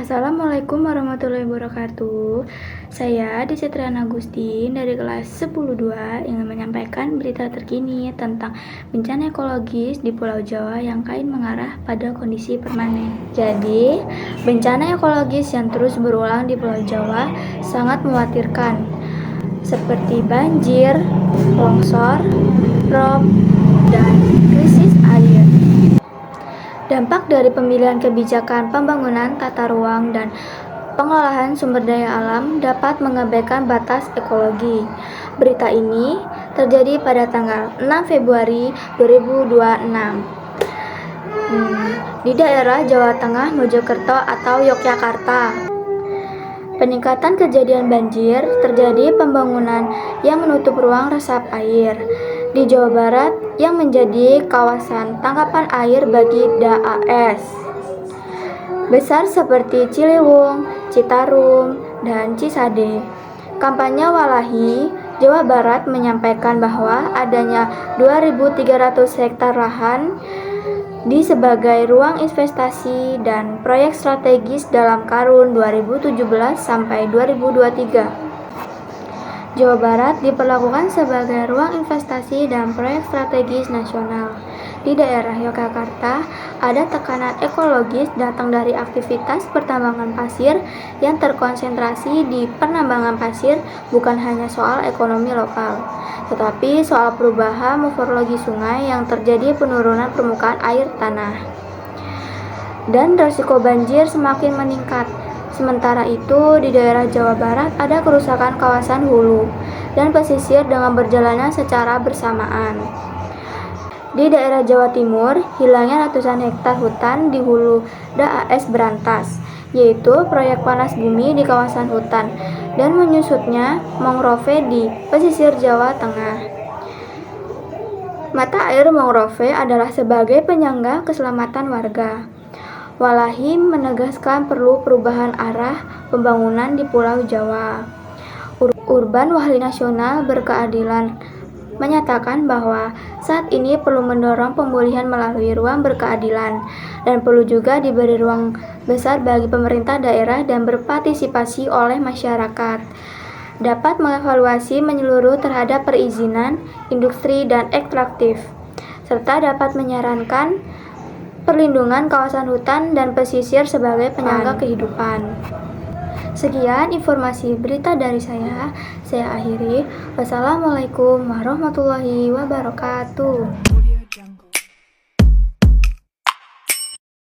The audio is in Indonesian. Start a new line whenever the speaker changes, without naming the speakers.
Assalamualaikum warahmatullahi wabarakatuh. Saya Desetriana Agustin dari kelas 10-2 ingin menyampaikan berita terkini tentang bencana ekologis di Pulau Jawa yang kain mengarah pada kondisi permanen. Jadi, bencana ekologis yang terus berulang di Pulau Jawa sangat mengkhawatirkan, seperti banjir, longsor, rob, dan krisis air. Dampak dari pemilihan kebijakan pembangunan tata ruang dan pengelolaan sumber daya alam dapat mengabaikan batas ekologi. Berita ini terjadi pada tanggal 6 Februari 2026 di daerah Jawa Tengah, Mojokerto atau Yogyakarta. Peningkatan kejadian banjir terjadi pembangunan yang menutup ruang resap air di Jawa Barat yang menjadi kawasan tangkapan air bagi DAS besar seperti Ciliwung, Citarum, dan Cisade. Kampanye Walahi Jawa Barat menyampaikan bahwa adanya 2.300 hektar lahan di sebagai ruang investasi dan proyek strategis dalam kurun 2017 sampai 2023. Jawa Barat diperlakukan sebagai ruang investasi dan proyek strategis nasional. Di daerah Yogyakarta, ada tekanan ekologis datang dari aktivitas pertambangan pasir yang terkonsentrasi di penambangan pasir, bukan hanya soal ekonomi lokal, tetapi soal perubahan morfologi sungai yang terjadi penurunan permukaan air tanah. Dan risiko banjir semakin meningkat. Sementara itu, di daerah Jawa Barat ada kerusakan kawasan hulu dan pesisir dengan berjalannya secara bersamaan. Di daerah Jawa Timur, hilangnya ratusan hektar hutan di hulu DAS berantas, yaitu proyek panas bumi di kawasan hutan, dan menyusutnya mangrove di pesisir Jawa Tengah. Mata air mangrove adalah sebagai penyangga keselamatan warga. Walahi menegaskan perlu perubahan arah pembangunan di Pulau Jawa. Urban Wahli Nasional Berkeadilan menyatakan bahwa saat ini perlu mendorong pemulihan melalui ruang berkeadilan dan perlu juga diberi ruang besar bagi pemerintah daerah dan berpartisipasi oleh masyarakat. Dapat mengevaluasi menyeluruh terhadap perizinan, industri, dan ekstraktif, serta dapat menyarankan perlindungan kawasan hutan dan pesisir sebagai penyangga kehidupan. Sekian informasi berita dari saya akhiri. Wassalamualaikum warahmatullahi wabarakatuh.